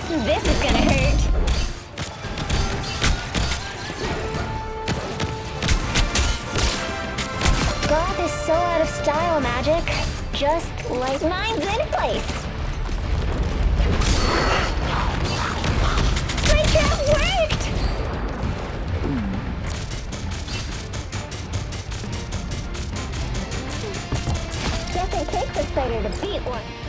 This is gonna hurt. Goth is so out of style, Magic. Just like mine's in place. My trap worked! Guess it takes a fighter to beat one.